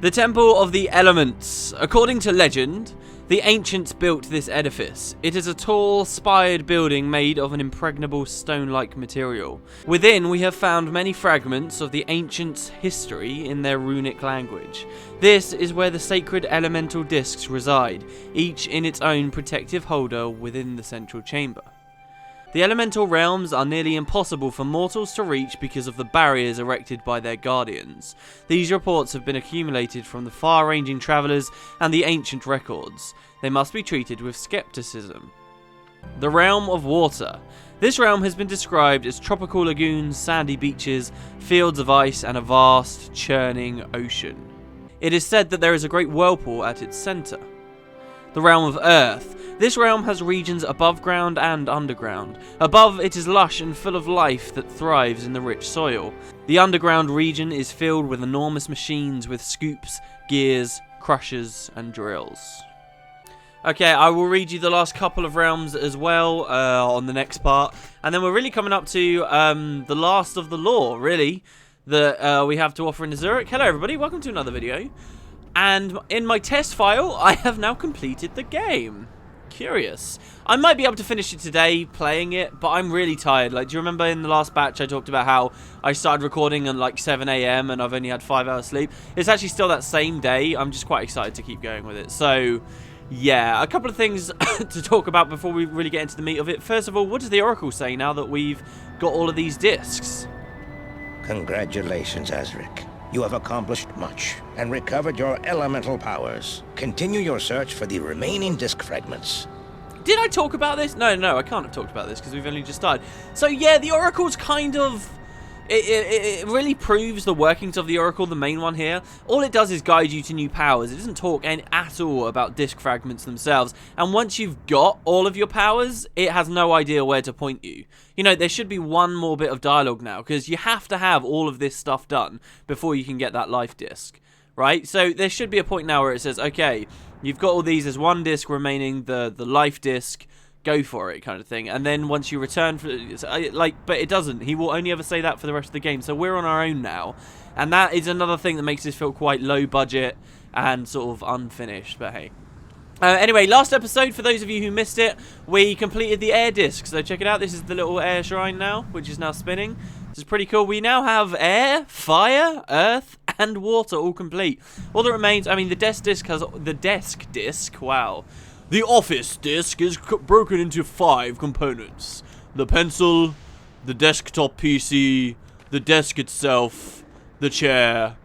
The Temple of the Elements. According to legend, the ancients built this edifice. It is a tall, spired building made of an impregnable stone-like material. Within, we have found many fragments of the ancients' history in their runic language. This is where the sacred elemental discs reside, each in its own protective holder within the central chamber. The elemental realms are nearly impossible for mortals to reach because of the barriers erected by their guardians. These reports have been accumulated from the far-ranging travellers and the ancient records. They must be treated with skepticism. The Realm of Water. This realm has been described as tropical lagoons, sandy beaches, fields of ice, and a vast, churning ocean. It is said that there is a great whirlpool at its centre. The Realm of Earth. This realm has regions above ground and underground. Above, it is lush and full of life that thrives in the rich soil. The underground region is filled with enormous machines with scoops, gears, crushers, and drills. Okay, I will read you the last couple of realms as well on the next part. And then we're really coming up to the last of the lore, really, that we have to offer in Azurik. Hello, everybody. Welcome to another video. And in my test file, I have now completed the game. Curious. I might be able to finish it today playing it, but I'm really tired. Like, do you remember in the last batch I talked about how I started recording at like 7 AM and I've only had 5 hours sleep? It's actually still that same day. I'm just quite excited to keep going with it. So, yeah, a couple of things to talk about before we really get into the meat of it. First of all, what does the Oracle say now that we've got all of these discs? Congratulations, Azurik. You have accomplished much and recovered your elemental powers. Continue your search for the remaining disc fragments. Did I talk about this? No, I can't have talked about this because we've only just started. So yeah, the Oracle's kind of... It really proves the workings of the Oracle, the main one here. All it does is guide you to new powers. It doesn't talk at all about disc fragments themselves. And once you've got all of your powers, it has no idea where to point you. You know, there should be one more bit of dialogue now, because you have to have all of this stuff done before you can get that life disc, right? So there should be a point now where it says, okay, you've got all these, there's one disc remaining, the life disc, go for it, kind of thing. And then once you return for but it doesn't. He will only ever say that for the rest of the game. So we're on our own now, and that is another thing that makes this feel quite low budget and sort of unfinished. But hey, anyway, last episode, for those of you who missed it, we completed the air disc. So check it out. This is the little air shrine now, which is now spinning. This is pretty cool. We now have air, fire, earth, and water all complete. All that remains, I mean, the desk disc. Wow. The office disk is broken into 5 components. The pencil, the desktop PC, the desk itself, the chair,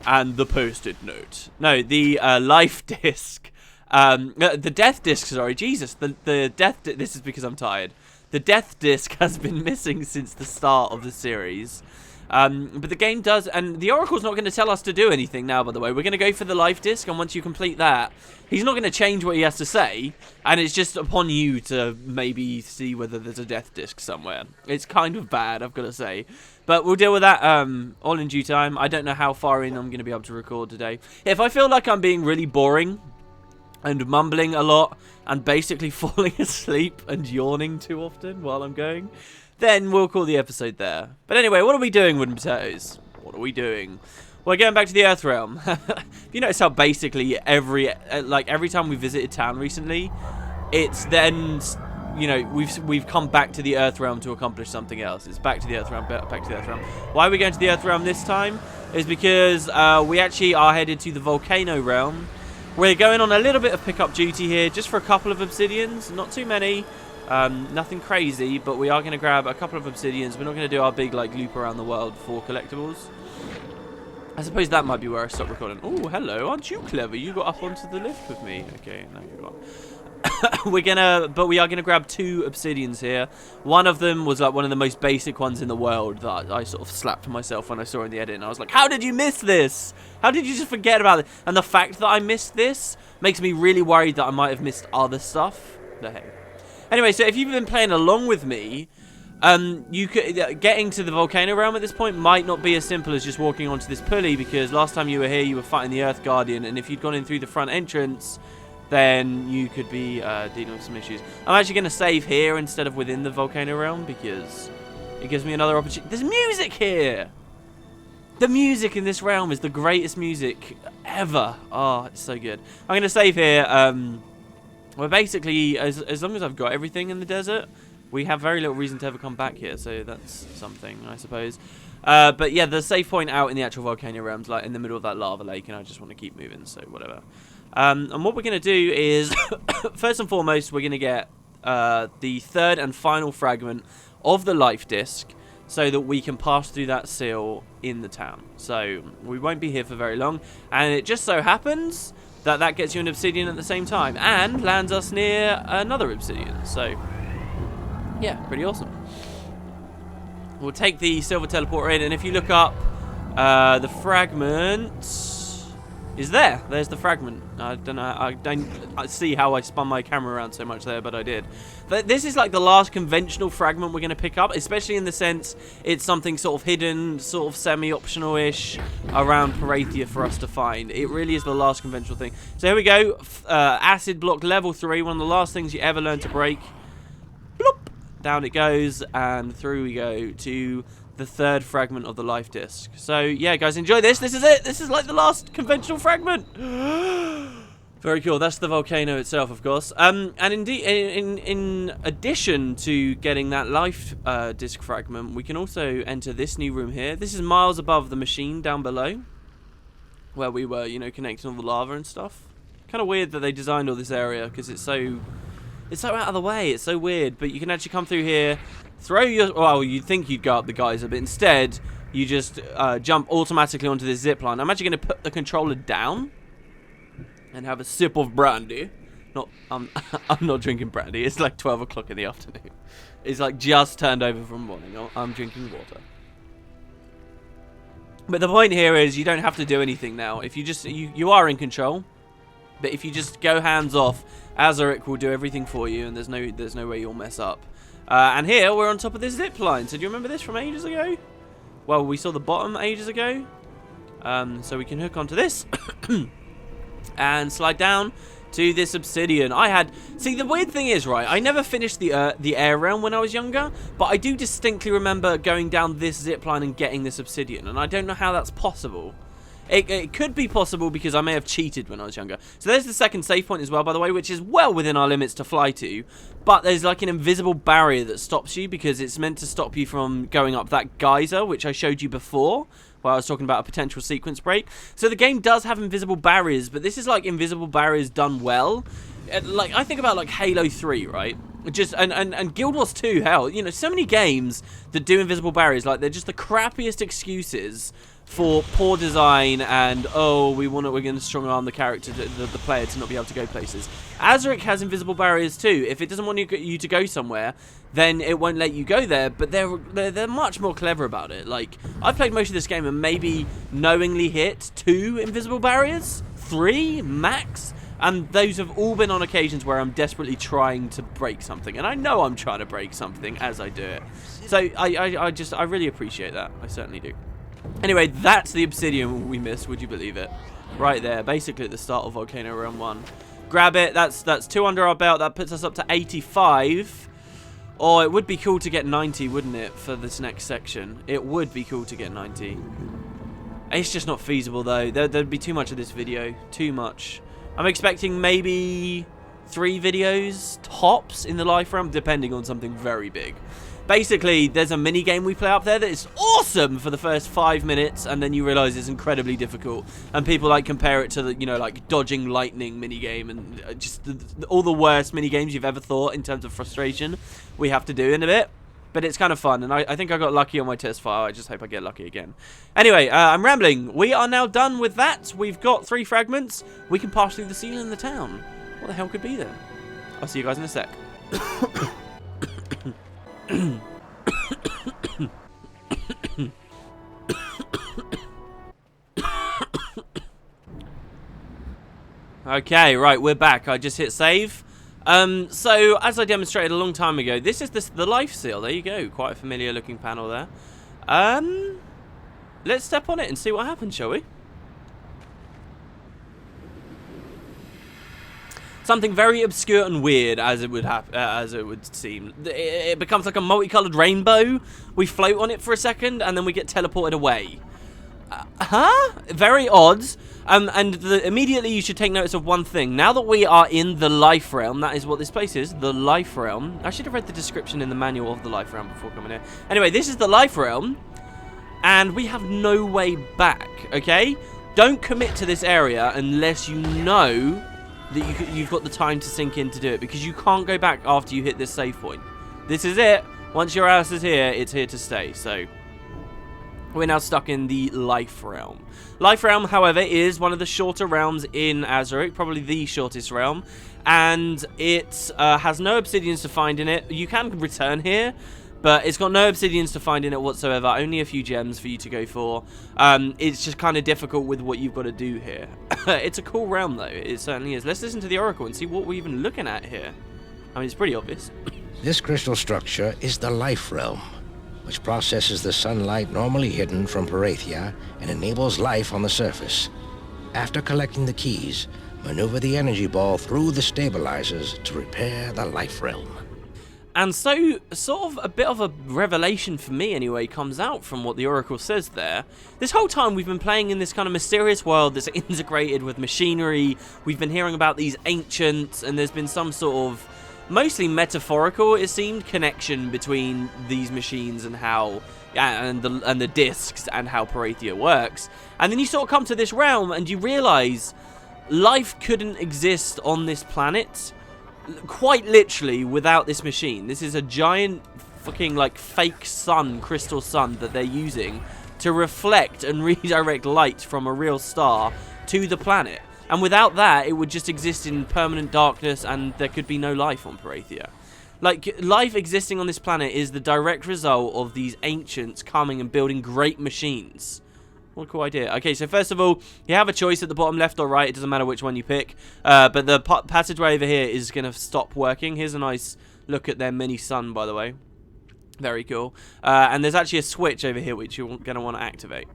and the post-it note. No, the life disk. The death disc, sorry, Jesus. The death this is because I'm tired. The death disc has been missing since the start of the series. But the game does, and the Oracle's not going to tell us to do anything now, by the way. We're going to go for the life disc, and once you complete that, he's not going to change what he has to say, and it's just upon you to maybe see whether there's a death disc somewhere. It's kind of bad, I've got to say. But we'll deal with that all in due time. I don't know how far in I'm going to be able to record today. If I feel like I'm being really boring and mumbling a lot and basically falling asleep and yawning too often while I'm going, then we'll call the episode there. But anyway, what are we doing, Wooden Potatoes? What are we doing? We're going back to the Earth Realm. You notice how basically every time we visited town recently, it's then, you know, we've come back to the Earth Realm to accomplish something else. It's back to the Earth Realm, back to the Earth Realm. Why are we going to the Earth Realm this time? Is because we actually are headed to the Volcano Realm. We're going on a little bit of pickup duty here, just for a couple of obsidians, not too many. Nothing crazy, but we are going to grab a couple of obsidians. We're not going to do our big loop around the world for collectibles. I suppose that might be where I stop recording. Oh, hello, aren't you clever? You got up onto the lift with me. Okay, now you got. We are gonna grab 2 obsidians here. One of them was like one of the most basic ones in the world that I sort of slapped myself when I saw in the edit, and I was like, how did you miss this? How did you just forget about it? And the fact that I missed this makes me really worried that I might have missed other stuff. But hey. Anyway, so if you've been playing along with me, you could, getting to the Volcano Realm at this point might not be as simple as just walking onto this pulley, because last time you were here, you were fighting the Earth Guardian, and if you'd gone in through the front entrance, then you could be dealing with some issues. I'm actually going to save here instead of within the Volcano Realm, because it gives me another opportunity. There's music here! The music in this realm is the greatest music ever. Oh, it's so good. I'm going to save here. Well, basically, as long as I've got everything in the desert, we have very little reason to ever come back here. So that's something, I suppose. But yeah, the save point out in the actual volcano realms, like in the middle of that lava lake, and I just want to keep moving, so whatever. And what we're going to do is, first and foremost, we're going to get the third and final fragment of the life disc, so that we can pass through that seal in the town. So we won't be here for very long, and it just so happens that that gets you an obsidian at the same time, and lands us near another obsidian. So yeah, pretty awesome. We'll take the silver teleporter in, and if you look up, the fragment is there. There's the fragment. I don't know. I don't see how I spun my camera around so much there, but I did. But this is like the last conventional fragment we're going to pick up, especially in the sense it's something sort of hidden, sort of semi-optional-ish around Perathia for us to find. It really is the last conventional thing. So here we go. Acid block level 3, one of the last things you ever learn to break. Bloop. Down it goes, and through we go to the third fragment of the life disc. So yeah, guys, enjoy this. This is it. This is like the last conventional fragment. Very cool. That's the volcano itself, of course. And indeed, in addition to getting that life disc fragment, we can also enter this new room here. This is miles above the machine down below, where we were, you know, connecting all the lava and stuff. Kind of weird that they designed all this area, because it's so out of the way. It's so weird. But you can actually come through here, throw your... Well, you'd think you'd go up the geyser, but instead, you just jump automatically onto this zip line. I'm actually going to put the controller down and have a sip of brandy. I'm not drinking brandy. It's like 12 o'clock in the afternoon. It's like just turned over from morning. I'm drinking water. But the point here is you don't have to do anything now. If you just... You are in control. But if you just go hands off, Azurik will do everything for you, and there's no way you'll mess up. And here we're on top of this zip line. So do you remember this from ages ago? Well, we saw the bottom ages ago. So we can hook onto this and slide down to this obsidian. See, the weird thing is, right, I never finished the air realm when I was younger, but I do distinctly remember going down this zip line and getting this obsidian, and I don't know how that's possible. It could be possible because I may have cheated when I was younger. So there's the second save point as well, by the way, which is well within our limits to fly to. But there's like an invisible barrier that stops you because it's meant to stop you from going up that geyser, which I showed you before, where I was talking about a potential sequence break. So the game does have invisible barriers, but this is like invisible barriers done well. Like, I think about like Halo 3, right? Just and Guild Wars 2, hell, you know, so many games that do invisible barriers, like they're just the crappiest excuses for poor design and, oh, we're going to strong arm the character, the player, to not be able to go places. Azurik has invisible barriers too. If it doesn't want you to go somewhere, then it won't let you go there. But they're much more clever about it. Like, I've played most of this game and maybe knowingly hit 2 invisible barriers, 3 max. And those have all been on occasions where I'm desperately trying to break something. And I know I'm trying to break something as I do it. So I really appreciate that. I certainly do. Anyway, that's the obsidian we missed, would you believe it? Right there, basically at the start of Volcano Realm 1. Grab it, that's 2 under our belt, that puts us up to 85. Oh, it would be cool to get 90, wouldn't it, for this next section? It would be cool to get 90. It's just not feasible, though. There'd be too much of this video. Too much. I'm expecting maybe 3 videos, tops, in the life realm, depending on something very big. Basically, there's a mini game we play up there that is awesome for the first 5 minutes, and then you realize it's incredibly difficult. And people like compare it to the, you know, like dodging lightning mini game, and just all the worst mini games you've ever thought in terms of frustration we have to do in a bit. But it's kind of fun, and I think I got lucky on my test file. I just hope I get lucky again. Anyway, I'm rambling. We are now done with that. We've got 3 fragments. We can pass through the ceiling in the town. What the hell could be there? I'll see you guys in a sec. Okay, right, we're back. I just hit save. So, as I demonstrated a long time ago, this is the life seal. There you go. Quite a familiar looking panel there. Let's step on it and see what happens, shall we? Something very obscure and weird, as it would seem. It becomes like a multicolored rainbow. We float on it for a second, and then we get teleported away. Huh? Very odd. Immediately you should take notice of one thing. Now that we are in the life realm, that is what this place is, the life realm. I should have read the description in the manual of the life realm before coming here. Anyway, this is the life realm, and we have no way back, okay? Don't commit to this area unless you know that you've got the time to sink in to do it, because you can't go back after you hit this save point. This is it. Once your ass is here, it's here to stay, so... We're now stuck in the Life Realm. Life Realm, however, is one of the shorter realms in Azurik, probably the shortest realm, and it has no obsidians to find in it. You can return here, but it's got no obsidians to find in it whatsoever, only a few gems for you to go for. It's just kind of difficult with what you've got to do here. It's a cool realm, though. It certainly is. Let's listen to the Oracle and see what we're even looking at here. I mean, it's pretty obvious. This crystal structure is the Life Realm, which processes the sunlight normally hidden from Perathia and enables life on the surface. After collecting the keys, maneuver the energy ball through the stabilizers to repair the Life Realm. And so, sort of a bit of a revelation for me anyway comes out from what the Oracle says there. This whole time we've been playing in this kind of mysterious world that's integrated with machinery. We've been hearing about these ancients, and there's been some sort of mostly metaphorical, it seemed, connection between these machines and how and the discs and how Perathia works. And then you sort of come to this realm and you realize life couldn't exist on this planet quite literally without this machine. This is a giant fucking like fake sun, crystal sun that they're using to reflect and redirect light from a real star to the planet. And without that, it would just exist in permanent darkness and there could be no life on Perathia. Like, life existing on this planet is the direct result of these ancients coming and building great machines. What a cool idea. Okay, so first of all, you have a choice at the bottom left or right. It doesn't matter which one you pick. But the passageway over here is going to stop working. Here's a nice look at their mini sun, by the way. Very cool. And there's actually a switch over here which you're going to want to activate.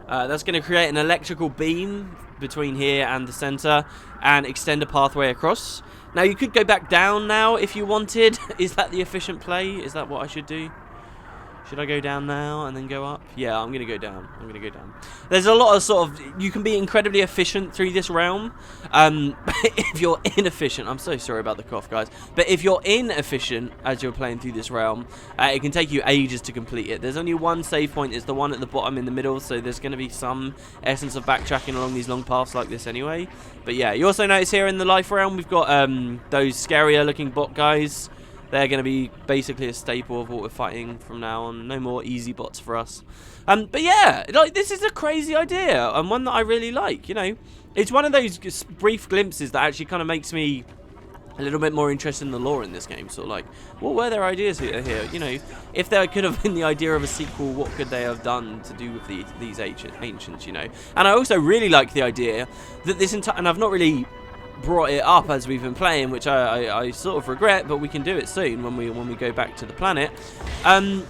That's going to create an electrical beam between here and the center and extend a pathway across. Now, you could go back down now if you wanted. Is that the efficient play? Is that what I should do? Should I go down now and then go up? Yeah, I'm going to go down. I'm going to go down. There's a lot of sort of... You can be incredibly efficient through this realm. If you're inefficient... I'm so sorry about the cough, guys. But if you're inefficient as you're playing through this realm, it can take you ages to complete it. There's only one save point. It's the one at the bottom in the middle. So there's going to be some essence of backtracking along these long paths like this anyway. But yeah, you also notice here in the life realm, we've got those scarier looking bot guys. They're going to be basically a staple of what we're fighting from now on. No more easy bots for us. But yeah, like, this is a crazy idea and one that I really like, you know. It's one of those brief glimpses that actually kind of makes me a little bit more interested in the lore in this game. Sort of like, what were their ideas here? You know, if there could have been the idea of a sequel, what could they have done to do with these ancients, you know? And I also really like the idea that this entire... And I've not really brought it up as we've been playing, which I sort of regret, but we can do it soon when we go back to the planet.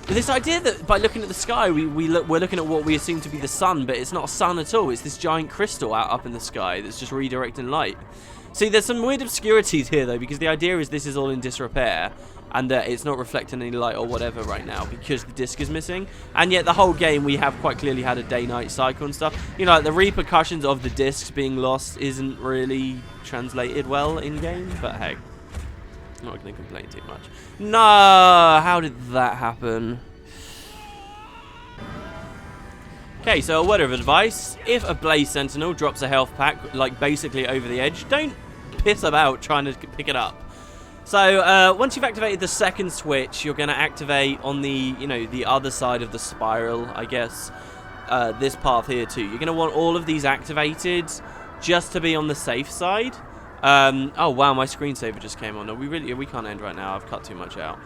This idea that by looking at the sky we're looking at what we assume to be the sun, but it's not a sun at all. It's this giant crystal out up in the sky that's just redirecting light. See, there's some weird obscurities here though, because the idea is this is all in disrepair and it's not reflecting any light or whatever right now because the disc is missing. And yet the whole game we have quite clearly had a day-night cycle and stuff. You know, like the repercussions of the discs being lost isn't really translated well in-game, but hey, I'm not going to complain too much. No, how did that happen? Okay, so a word of advice. If a Blaze Sentinel drops a health pack, like basically over the edge, don't piss about trying to pick it up. So once you've activated the second switch, you're going to activate on the, you know, the other side of the spiral, I guess, this path here too. You're going to want all of these activated just to be on the safe side. Oh wow, my screensaver just came on. No, we can't end right now. I've cut too much out.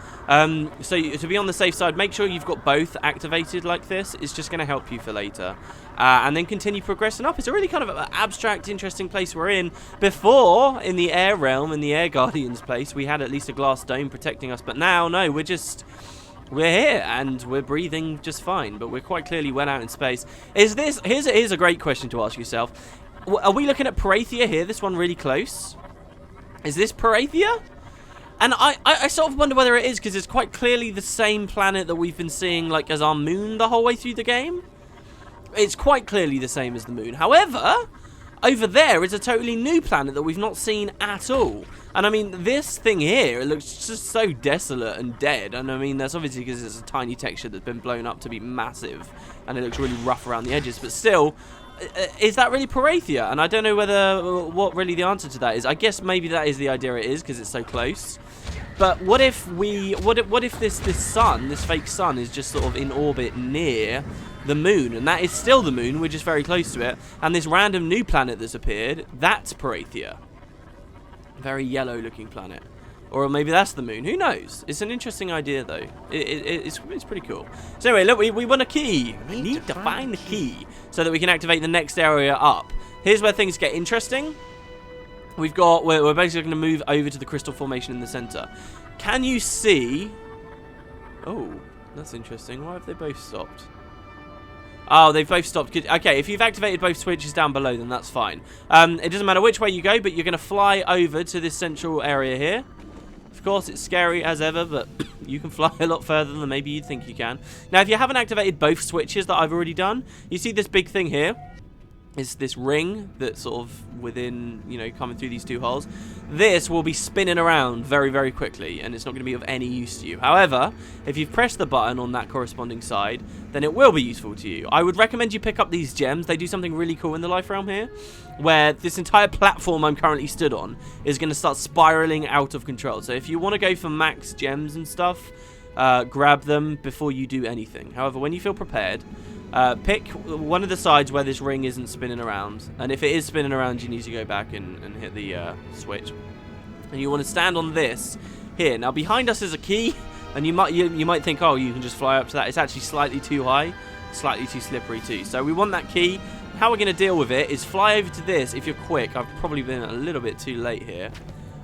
So to be on the safe side, make sure you've got both activated like this. It's just going to help you for later. And then continue progressing up. It's a really kind of abstract, interesting place we're in. Before, in the air realm, in the Air Guardians place, we had at least a glass dome protecting us. But now, no, we're here and we're breathing just fine. But we're quite clearly well out in space. Here's a great question to ask yourself. Are we looking at Perathia here? This one really close? Is this Perathia? And I sort of wonder whether it is, because it's quite clearly the same planet that we've been seeing, like, as our moon the whole way through the game. It's quite clearly the same as the moon. However, over there is a totally new planet that we've not seen at all. And I mean, this thing here, it looks just so desolate and dead. And I mean, that's obviously because it's a tiny texture that's been blown up to be massive. And it looks really rough around the edges. But still, is that really Perathia? And I don't know what really the answer to that is. I guess maybe that is the idea it is, because it's so close. But what if this sun, this fake sun, is just sort of in orbit near the moon, and that is still the moon, we're just very close to it, and this random new planet that's appeared, that's Perathia. Very yellow looking planet. Or maybe that's the moon, who knows? It's an interesting idea though. It's pretty cool. So anyway, look, we want a key. We need to find the key so that we can activate the next area up. Here's where things get interesting. We're basically going to move over to the crystal formation in the center. Can you see? Oh, that's interesting. Why have they both stopped? Oh, they've both stopped. Okay, if you've activated both switches down below, then that's fine. It doesn't matter which way you go, but you're going to fly over to this central area here. Of course, it's scary as ever, but you can fly a lot further than maybe you'd think you can. Now, if you haven't activated both switches that I've already done, you see this big thing here? It's this ring that's sort of within, you know, coming through these two holes. This will be spinning around very, very quickly, and it's not going to be of any use to you. However, if you've pressed the button on that corresponding side, then it will be useful to you. I would recommend you pick up these gems. They do something really cool in the life realm here, where this entire platform I'm currently stood on is going to start spiraling out of control. So if you want to go for max gems and stuff, grab them before you do anything. However, when you feel prepared, pick one of the sides where this ring isn't spinning around, and if it is spinning around, you need to go back and hit the switch, and you want to stand on this here. Now behind us is a key, and you might think, oh, you can just fly up to that. It's actually slightly too high, slightly too slippery too, so we want that key. How we're going to deal with it is fly over to this. If you're quick, I've probably been a little bit too late here.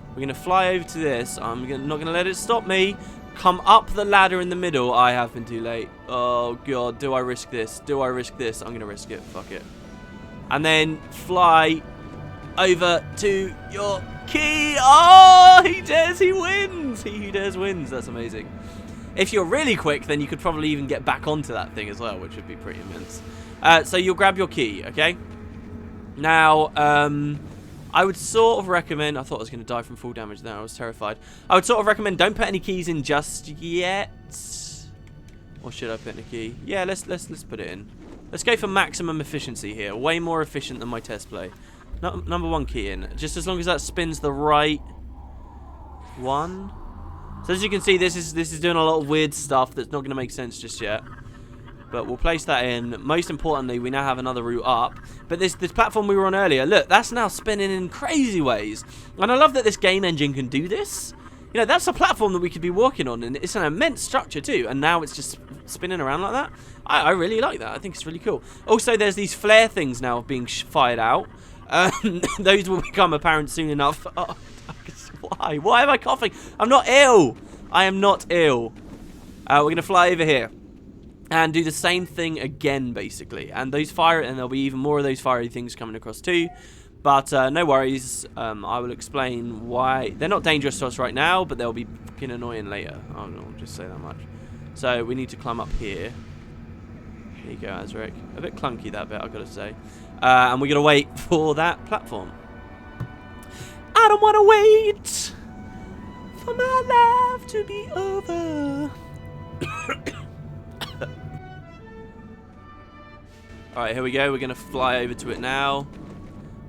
We're going to fly over to this. I'm not going to let it stop me. Come up the ladder in the middle. I have been too late. Oh, God. Do I risk this? Do I risk this? I'm going to risk it. Fuck it. And then fly over to your key. Oh, he dares. He wins. He who dares wins. That's amazing. If you're really quick, then you could probably even get back onto that thing as well, which would be pretty immense. So you'll grab your key, okay? Now, I would sort of recommend... I thought I was going to die from full damage there. I was terrified. I would sort of recommend don't put any keys in just yet. Or should I put in a key? Yeah, let's put it in. Let's go for maximum efficiency here. Way more efficient than my test play. Number one key in. Just as long as that spins the right one. So as you can see, this is doing a lot of weird stuff that's not going to make sense just yet. But we'll place that in. Most importantly, we now have another route up. But this platform we were on earlier, look, that's now spinning in crazy ways. And I love that this game engine can do this. You know, that's a platform that we could be walking on, and it's an immense structure too. And now it's just spinning around like that. I really like that. I think it's really cool. Also, there's these flare things now being fired out. Those will become apparent soon enough. Oh, why? Why am I coughing? I'm not ill. I am not ill. We're going to fly over here and do the same thing again, basically. And there'll be even more of those fiery things coming across too. But no worries. I will explain why they're not dangerous to us right now, but they'll be fucking annoying later. I'll just say that much. So we need to climb up here. Here you go, Azurik. A bit clunky that bit, I've got to say. And we're gonna wait for that platform. I don't want to wait for my life to be over. Alright, here we go. We're going to fly over to it now.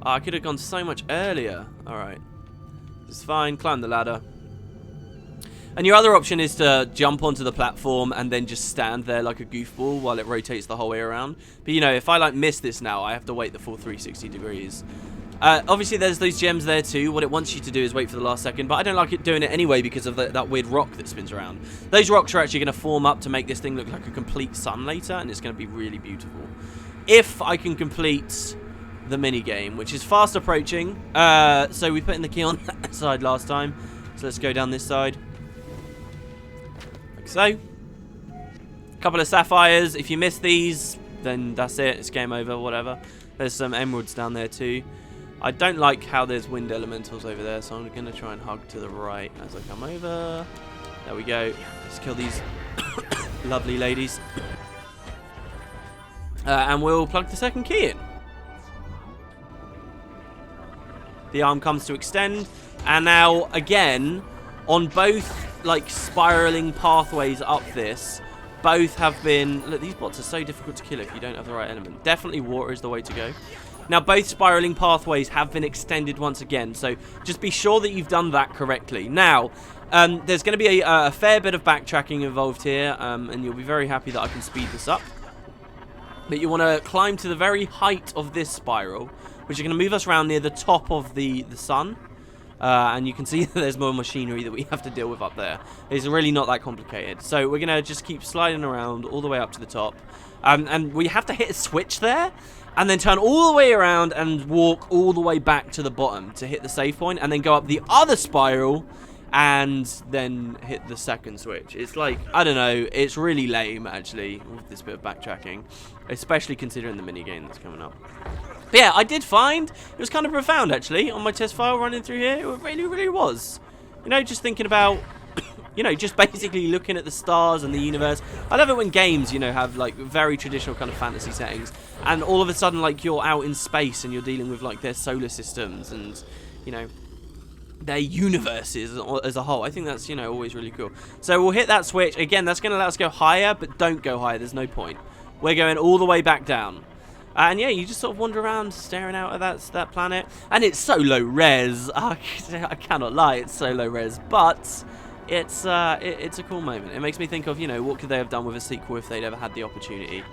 Oh, I could have gone so much earlier. Alright. It's fine. Climb the ladder. And your other option is to jump onto the platform and then just stand there like a goofball while it rotates the whole way around. But, you know, if I, miss this now, I have to wait the full 360 degrees. Obviously, there's those gems there too. What it wants you to do is wait for the last second, but I don't like it doing it anyway because of that weird rock that spins around. Those rocks are actually going to form up to make this thing look like a complete sun later, and it's going to be really beautiful. If I can complete the minigame, which is fast approaching. So we put in the key on that side last time. So let's go down this side. Like so. A couple of sapphires. If you miss these, then that's it. It's game over, whatever. There's some emeralds down there too. I don't like how there's wind elementals over there, so I'm going to try and hug to the right as I come over. There we go. Let's kill these lovely ladies. And we'll plug the second key in. The arm comes to extend. And now, again, on both, like, spiraling pathways up this, both have been... Look, these bots are so difficult to kill if you don't have the right element. Definitely water is the way to go. Now, both spiraling pathways have been extended once again, so just be sure that you've done that correctly. Now, there's going to be a fair bit of backtracking involved here, and you'll be very happy that I can speed this up. But you want to climb to the very height of this spiral, which is going to move us around near the top of the sun. And you can see that there's more machinery that we have to deal with up there. It's really not that complicated. So we're going to just keep sliding around all the way up to the top. And we have to hit a switch there, and then turn all the way around and walk all the way back to the bottom to hit the save point, and then go up the other spiral and then hit the second switch. It's like, I don't know, it's really lame actually with this bit of backtracking, especially considering the minigame that's coming up. But yeah, I did find it was kind of profound actually on my test file running through here. It really was. You know, just thinking about, you know, just basically looking at the stars and the universe. I love it when games, you know, have like very traditional kind of fantasy settings, and all of a sudden like you're out in space and you're dealing with like their solar systems and, you know, their universes as a whole. I think that's, you know, always really cool. So we'll hit that switch. Again, that's going to let us go higher, but don't go higher. There's no point. We're going all the way back down. And yeah, you just sort of wander around staring out at that planet. And it's so low res. I cannot lie, it's so low res. But it's a cool moment. It makes me think of, you know, what could they have done with a sequel if they'd ever had the opportunity.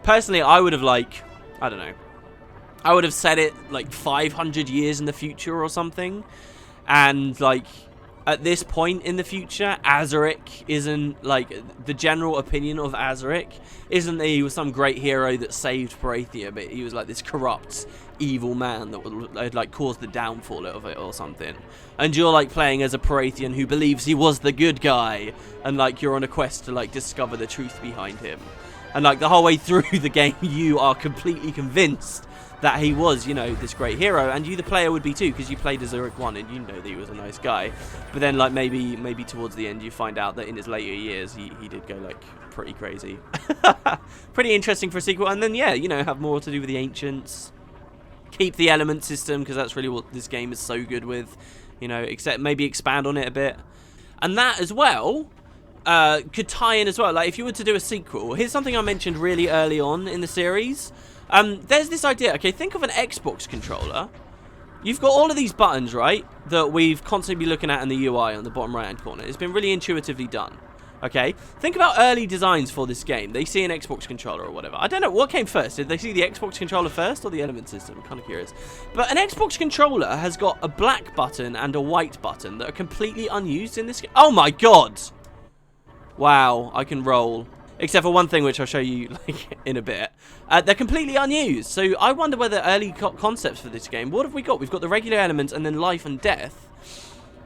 Personally, I would have, like, I don't know, I would have set it like 500 years in the future or something. And like at this point in the future, Azurik isn't, like, the general opinion of Azurik isn't that he was some great hero that saved Perathia, but he was like this corrupt, evil man that would like cause the downfall of it or something. And you're like playing as a Perathian who believes he was the good guy, and like you're on a quest to like discover the truth behind him. And like the whole way through the game, you are completely convinced that he was, you know, this great hero, and you, the player, would be too, because you played Azurik 1 and you know that he was a nice guy. But then, like, maybe towards the end, you find out that in his later years, he did go, like, pretty crazy. Pretty interesting for a sequel. And then, yeah, you know, have more to do with the Ancients. Keep the element system, because that's really what this game is so good with. You know, except maybe expand on it a bit. And that, as well, could tie in as well. Like, if you were to do a sequel, here's something I mentioned really early on in the series. There's this idea, okay, think of an Xbox controller. You've got all of these buttons, right, that we've constantly been looking at in the UI on the bottom right-hand corner. It's been really intuitively done, okay? Think about early designs for this game. They see an Xbox controller or whatever. I don't know, what came first? Did they see the Xbox controller first or the element system? I'm kind of curious. But an Xbox controller has got a black button and a white button that are completely unused in this game. Oh my god! Wow, I can roll. Except for one thing, which I'll show you like in a bit. They're completely unused. So I wonder whether early concepts for this game, what have we got? We've got the regular elements and then life and death.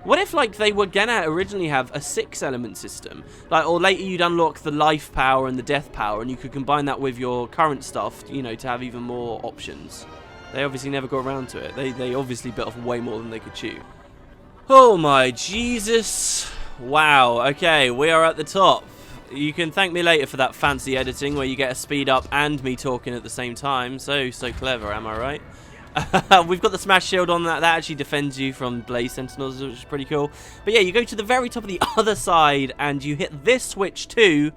What if like they were gonna originally have a 6-element system? Like, or later you'd unlock the life power and the death power, and you could combine that with your current stuff, you know, to have even more options. They obviously never got around to it. They obviously bit off way more than they could chew. Oh my Jesus. Wow, okay, we are at the top. You can thank me later for that fancy editing where you get a speed up and me talking at the same time. So clever, am I right? We've got the smash shield on that. That actually defends you from blaze sentinels, which is pretty cool. But yeah, you go to the very top of the other side and you hit this switch too,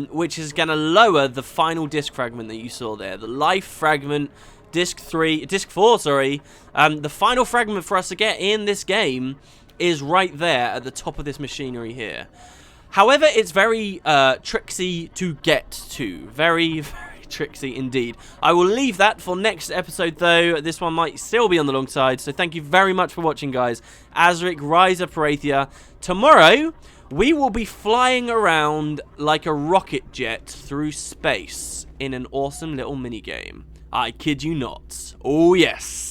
which is going to lower the final disc fragment that you saw there. The life fragment, disc 4, sorry. The final fragment for us to get in this game is right there at the top of this machinery here. However, it's very tricksy to get to. Very, very tricksy indeed. I will leave that for next episode, though. This one might still be on the long side. So thank you very much for watching, guys. Azurik, Rise of Perathia. Tomorrow, we will be flying around like a rocket jet through space in an awesome little minigame. I kid you not. Oh, yes.